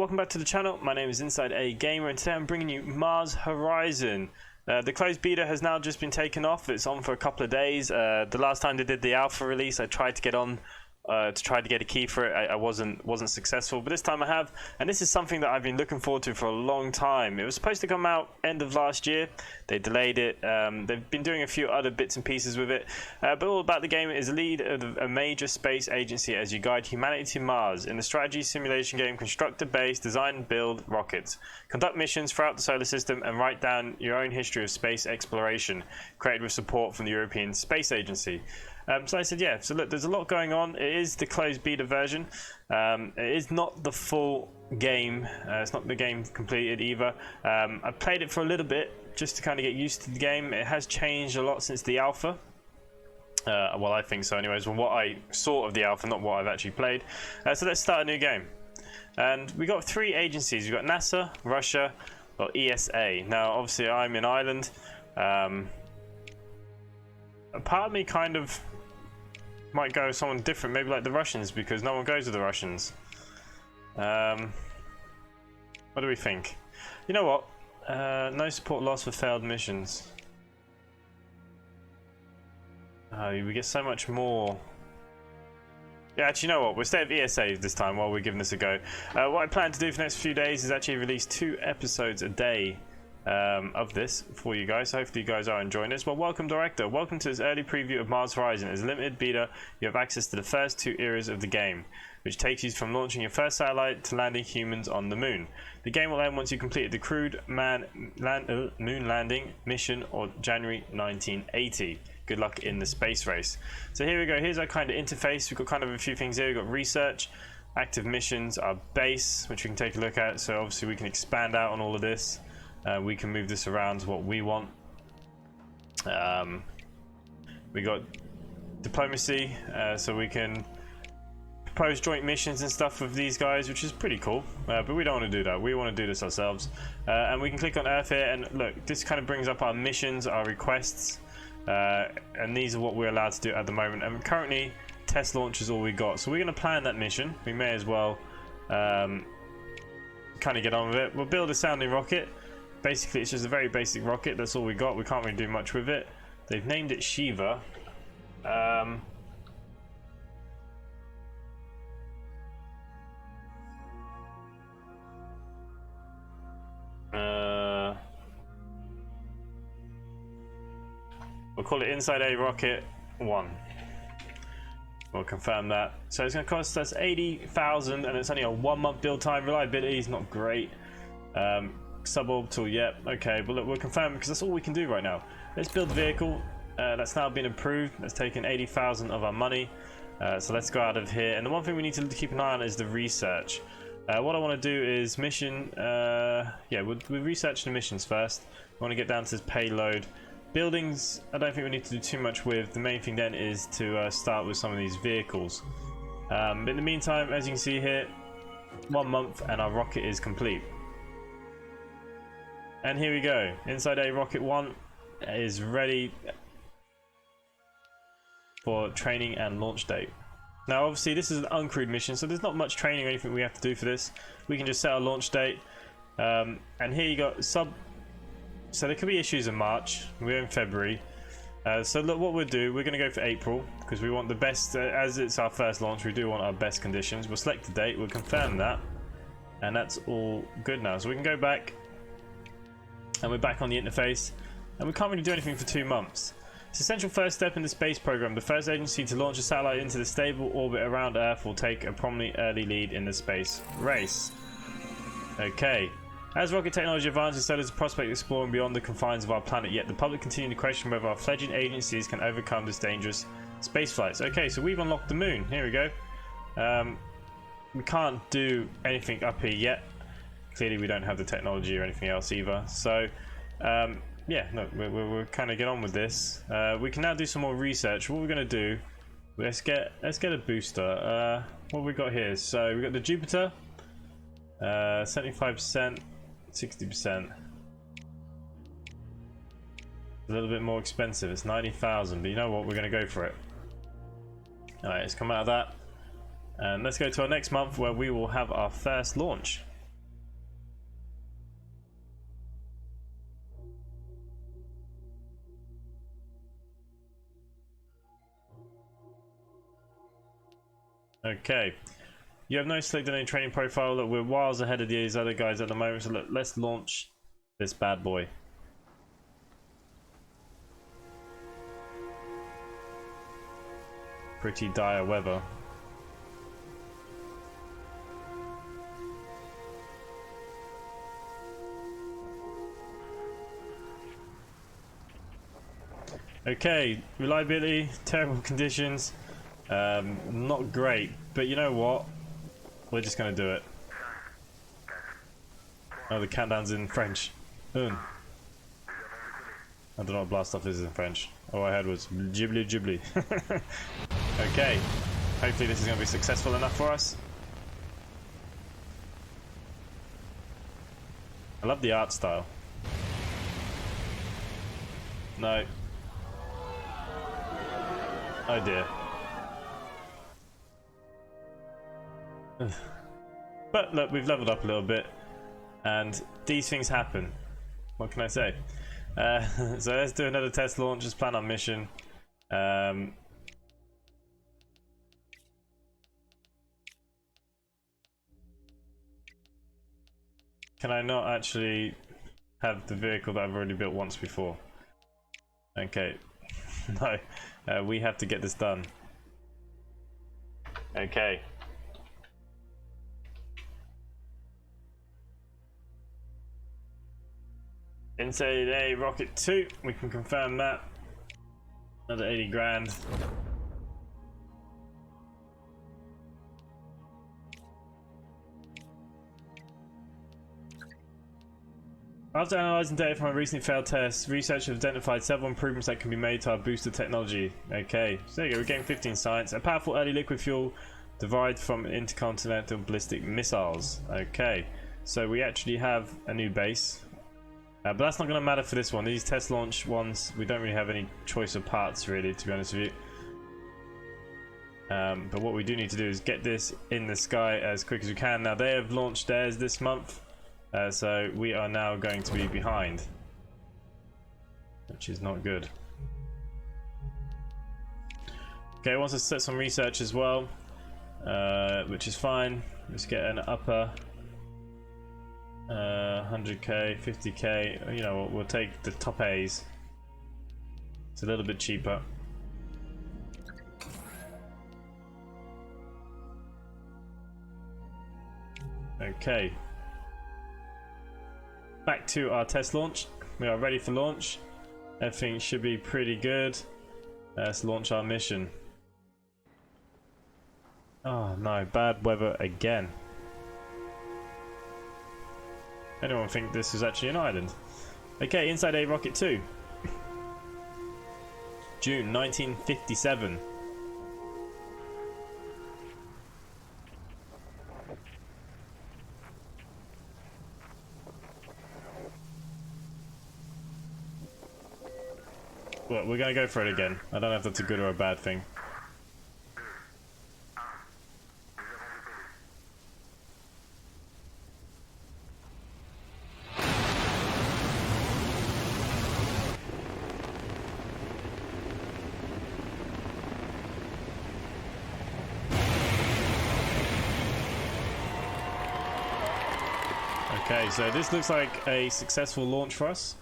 welcome back to the channel. My name is InsideAgameR and today I'm bringing you Mars Horizon. The closed beta has now just been taken off. It's on for a couple of days. The last time they did the alpha release, I tried to get on to try to get a key for it. I wasn't successful, but this time I have, and this is something that I've been looking forward to for a long time. It was supposed to come out end of last year. They delayed it. They've been doing a few other bits and pieces with it, but all about the game is lead of a major space agency as you guide humanity to Mars. In the strategy simulation game, construct a base, design and build rockets, conduct missions throughout the solar system, and write down your own history of space exploration, created with support from the European Space Agency. So I said, yeah, so look, there's a lot going on. It is the closed beta version. It is not the full game. It's not the game completed either. I played it for a little bit just to kind of get used to the game. It has changed a lot since the alpha. Well, I think so anyways, from what I saw of the alpha, not what I've actually played. So let's start a new game. And we got three agencies. We've got NASA, Russia, or ESA. Now, obviously, I'm in Ireland. A part of me kind of might go with someone different, maybe like the Russians, because no one goes with the Russians. What do we think? You know what? No support lost for failed missions. We get so much more. Yeah, actually, you know what? We'll stay with ESA this time while we're giving this a go. What I plan to do for the next few days is actually release 2 episodes a day of this for you guys. So hopefully you guys are enjoying this. Well, welcome director. Welcome to this early preview of Mars Horizon. As a limited beta, you have access to the first 2 eras of the game, which takes you from launching your first satellite to landing humans on the moon. The game will end once you completed the crewed moon landing mission or January 1980. Good luck in the space race. So here we go. Here's our kind of interface. We've got kind of a few things here. We've got research, active missions, our base, which we can take a look at. So obviously we can expand out on all of this. We can move this around to what we want. We got diplomacy, so we can propose joint missions and stuff with these guys, which is pretty cool. But we don't want to do that. We want to do this ourselves. And we can click on Earth here, and look, this kind of brings up our missions, our requests, and these are what we're allowed to do at the moment. And currently, test launch is all we got. So we're going to plan that mission. We may as well kind of get on with it. We'll build a sounding rocket. Basically, it's just a very basic rocket. That's all we got. We can't really do much with it. They've named it Shiva. We'll call it InsideAgameR Rocket 1. We'll confirm that. So it's going to cost us 80,000, and it's only a 1-month build time. Reliability is not great. Suborbital, yep, okay, but look, we'll confirm because that's all we can do right now. Let's build the vehicle. That's now been approved. That's taken 80,000 of our money. So let's go out of here. And the one thing we need to keep an eye on is the research. What I want to do is mission. Yeah, we'll research the missions first. We want to get down to this payload. Buildings, I don't think we need to do too much with. The main thing then is to start with some of these vehicles. But in the meantime, as you can see here, 1 month and our rocket is complete. And here we go. InsideAgameR Rocket 1 is ready for training and launch date. Now, obviously, this is an uncrewed mission, so there's not much training or anything we have to do for this. We can just set our launch date. And here you got so there could be issues in March. We're in February. So look, what we'll do, we're going to go for April because we want the best. As it's our first launch, we do want our best conditions. We'll select the date. We'll confirm that, and that's all good now. So we can go back. And we're back on the interface, and we can't really do anything for 2 months. It's an essential first step in the space program. The first agency to launch a satellite into the stable orbit around Earth will take a prominent early lead in the space race. Okay. As rocket technology advances, so does the prospect of exploring beyond the confines of our planet, yet the public continue to question whether our fledgling agencies can overcome this dangerous space flights. Okay, so we've unlocked the moon. Here we go. We can't do anything up here yet. Clearly we don't have the technology or anything else either. So, yeah, no, we'll kind of get on with this. We can now do some more research. What we're going to do, let's get a booster. What have we got here? So we've got the Jupiter, 75%, 60%. A little bit more expensive. It's 90,000, but you know what? We're going to go for it. Alright, let's come out of that. And let's go to our next month where we will have our first launch. Okay. You have no selected any training profile. Look, we're miles ahead of these other guys at the moment, so let's launch this bad boy. Pretty dire weather. Okay, reliability, terrible conditions, not great, but you know what? We're just gonna do it. Oh, the countdown's in French. I don't know what blast off is in French. All I heard was ghibli ghibli. Okay, hopefully this is gonna be successful enough for us. I love the art style. No. Oh dear. But look, we've leveled up a little bit, and these things happen. What can I say? So let's do another test launch. Just plan our mission. Can I not actually have the vehicle that I've already built once before? Okay. No. We have to get this done. Okay. InsideAgameR Rocket 2, we can confirm that. Another 80 grand. After analysing data from a recently failed test, researchers have identified several improvements that can be made to our booster technology. Okay, so there you go, we're getting 15 science. A powerful early liquid fuel derived from intercontinental ballistic missiles. Okay, so we actually have a new base. But that's not going to matter for this one. These test launch ones, we don't really have any choice of parts, really, to be honest with you. But what we do need to do is get this in the sky as quick as we can. Now, they have launched theirs this month, so we are now going to be behind, which is not good. Okay, I want to set some research as well, which is fine. Let's get an upper 100k, 50k. You know, we'll take the top A's. It's a little bit cheaper. Okay. Back to our test launch. We are ready for launch. Everything should be pretty good. Let's launch our mission. Oh no, bad weather again. Anyone think this is actually an island? Okay, InsideAgameR Rocket 2. June 1957. Well, we're gonna go for it again. I don't know if that's a good or a bad thing. Okay, so this looks like a successful launch for us,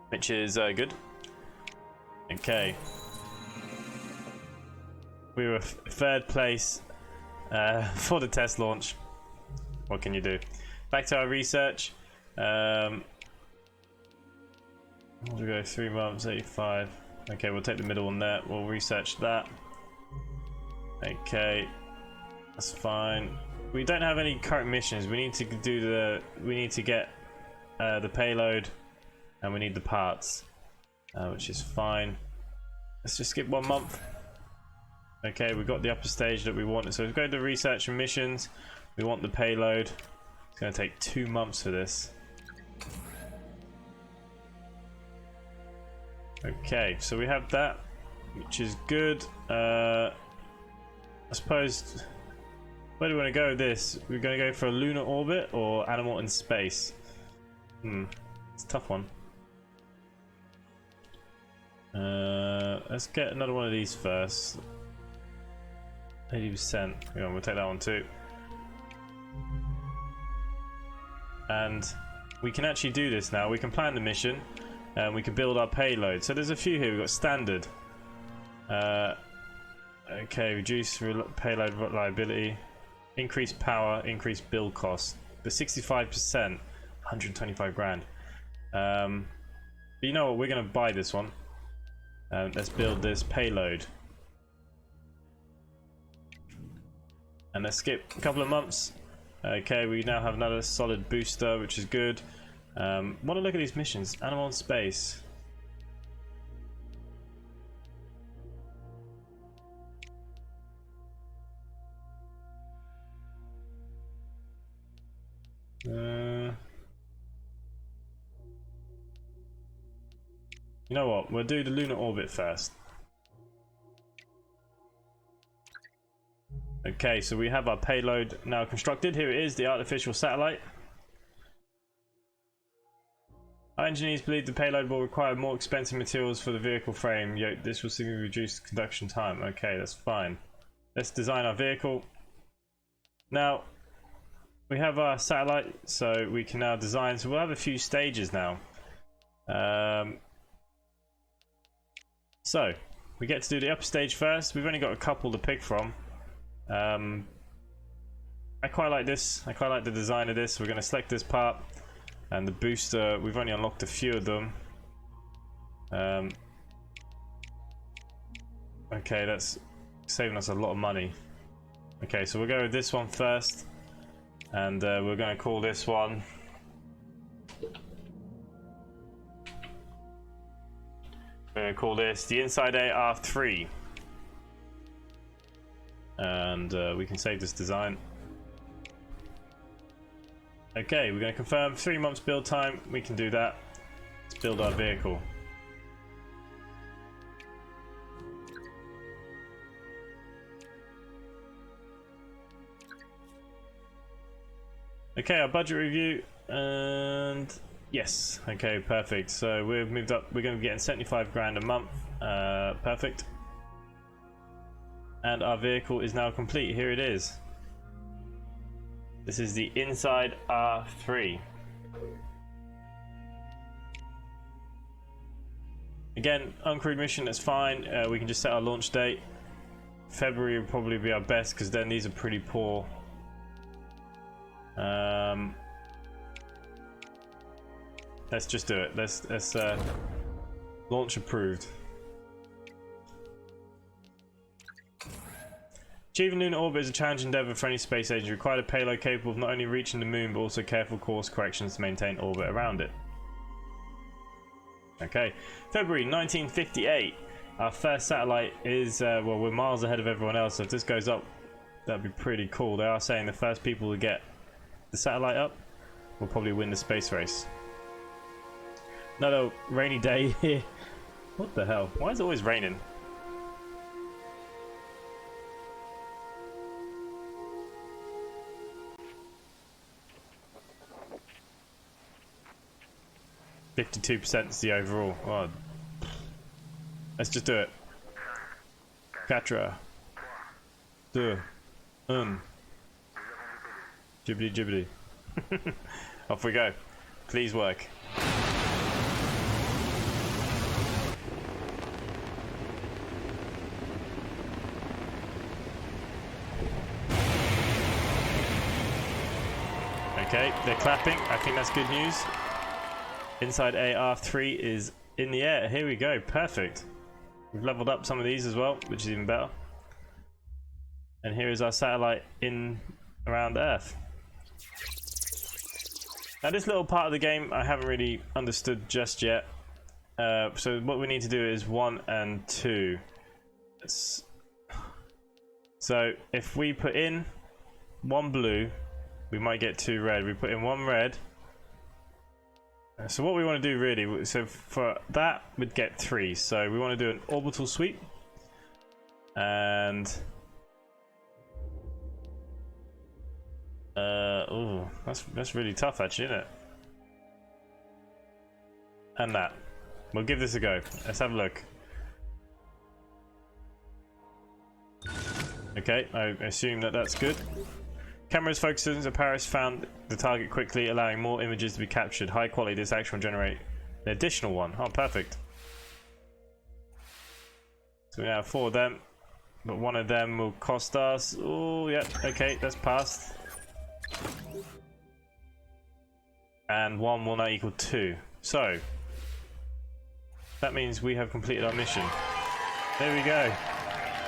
which is good. Okay, we were third place for the test launch. What can you do? Back to our research. We'll go 3 months, 85. Okay, we'll take the middle one there. We'll research that. Okay, that's fine. We don't have any current missions. We need to do the. We need to get the payload, and we need the parts, which is fine. Let's just skip 1 month. Okay, we got the upper stage that we wanted. So we've got the research and missions. We want the payload. It's going to take 2 months for this. Okay, so we have that, which is good. I suppose. Where do we want to go with this? We're going to go for a lunar orbit or animal in space? It's a tough one. Let's get another one of these first. 80%. Yeah, we'll take that one too. And we can actually do this now. We can plan the mission and we can build our payload. So there's a few here. We've got standard. Okay, reduce payload reliability, increase power, increase build cost. But 65%, 125 grand. But you know what? We're going to buy this one. Let's build this payload. And let's skip a couple of months. Okay, we now have another solid booster, which is good. Want to look at these missions. Animal in space. You know what? We'll do the lunar orbit first. Okay, so we have our payload now constructed. Here it is, the artificial satellite. Our engineers believe the payload will require more expensive materials for the vehicle frame. Yet this will significantly reduce conduction time. Okay, that's fine. Let's design our vehicle. Now, we have our satellite, so we can now design. So we'll have a few stages now. So, we get to do the upper stage first. We've only got a couple to pick from. I quite like this. I quite like the design of this. We're going to select this part. And the booster, we've only unlocked a few of them. Okay, that's saving us a lot of money. Okay, so we'll go with this one first. And we're going to call this one... We're going to call this the InsideAgameR 3. And we can save this design. Okay, we're going to confirm 3 months build time. We can do that. Let's build our vehicle. Okay, our budget review, and yes, okay, perfect. So we've moved up. We're going to be getting 75 grand a month. Perfect. And our vehicle is now complete. Here it is. This is the InsideAgameR 3. Again, uncrewed mission, that's fine. We can just set our launch date. February will probably be our best because then these are pretty poor. Let's just do it. Let's launch approved. Achieving lunar orbit is a challenging endeavor for any space agent. Required a payload capable of not only reaching the moon but also careful course corrections to maintain orbit around it. Okay, February 1958. Our first satellite is well, we're miles ahead of everyone else. So if this goes up, that'd be pretty cool. They are saying the first people to get the satellite up will probably win the space race. Another rainy day here. What the hell? Why is it always raining? %52% is the overall. Oh. Let's just do it. 4, 2, 1. Jibbity jibbity. Off we go. Please work. Okay, they're clapping. I think that's good news. InsideAgameR 3 is in the air. Here we go. Perfect. We've leveled up some of these as well, which is even better. And here is our satellite in around Earth. Now this little part of the game I haven't really understood just yet. So what we need to do is 1 and 2. So if we put in 1 blue, we might get 2 red. We put in 1 red. So what we want to do really, so for that we'd get 3. So we want to do an orbital sweep. And oh, that's really tough actually, isn't it? And that. We'll give this a go. Let's have a look. Okay, I assume that that's good. Camera's focusing to Paris found the target quickly, allowing more images to be captured. High quality, this action will generate an additional one. Oh, perfect. So we now have 4 of them, but one of them will cost us. Oh, yeah, okay, that's passed. And 1 will now equal 2. So that means we have completed our mission. There we go.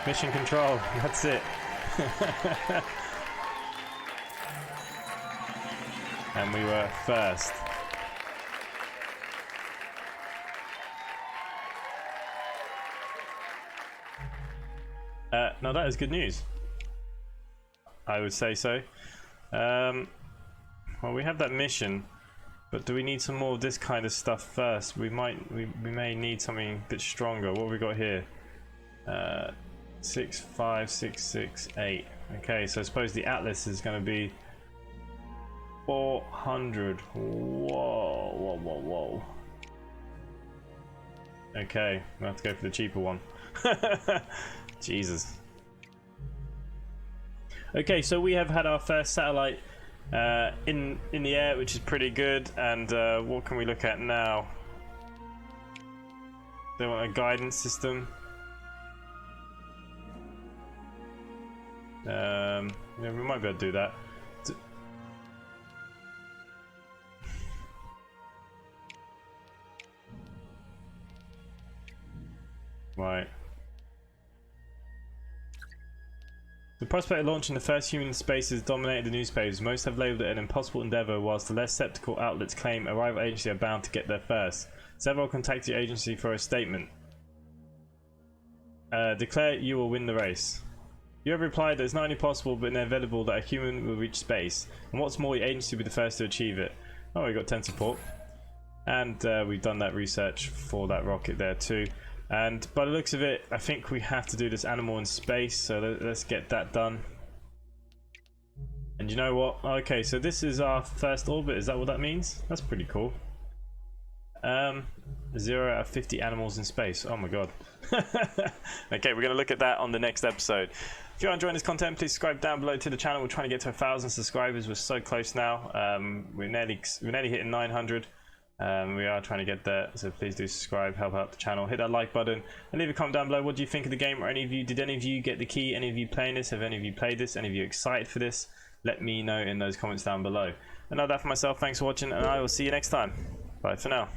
Mission control. That's it. And we were first. Now that is good news. I would say so. Well, we have that mission, but do we need some more of this kind of stuff first? We may need something a bit stronger. What have we got here? 6, 5, 6, 6, 8. Okay, so I suppose the Atlas is going to be 400. Whoa. Okay, we'll have to go for the cheaper one. Jesus. Okay, so we have had our first satellite in the air, which is pretty good. And what can we look at now? They want a guidance system. Yeah, we might be able to do that. Right. The prospect of launching the first human in space has dominated the newspapers. Most have labelled it an impossible endeavour, whilst the less sceptical outlets claim a rival agency are bound to get there first. Several contacted the agency for a statement. Declare you will win the race. You have replied that it's not only possible but inevitable that a human will reach space, and what's more, the agency will be the first to achieve it. Oh, we got 10 support, and we've done that research for that rocket there too. And by the looks of it, I think we have to do this animal in space, so let's get that done. And you know what? Okay, so this is our first orbit. Is that what that means? That's pretty cool. 0 out of 50 animals in space. Oh my god. Okay, we're going to look at that on the next episode. If you're enjoying this content, please subscribe down below to the channel. We're trying to get to 1,000 subscribers. We're so close now. We're nearly hitting 900. We are trying to get there, so please do subscribe, help out the channel, hit that like button, and leave a comment down below. What do you think of the game? Or did any of you get the key? Any of you playing this? Have any of you played this? Any of you excited for this? Let me know in those comments down below. And now that for myself, thanks for watching, and I will see you next time. Bye for now.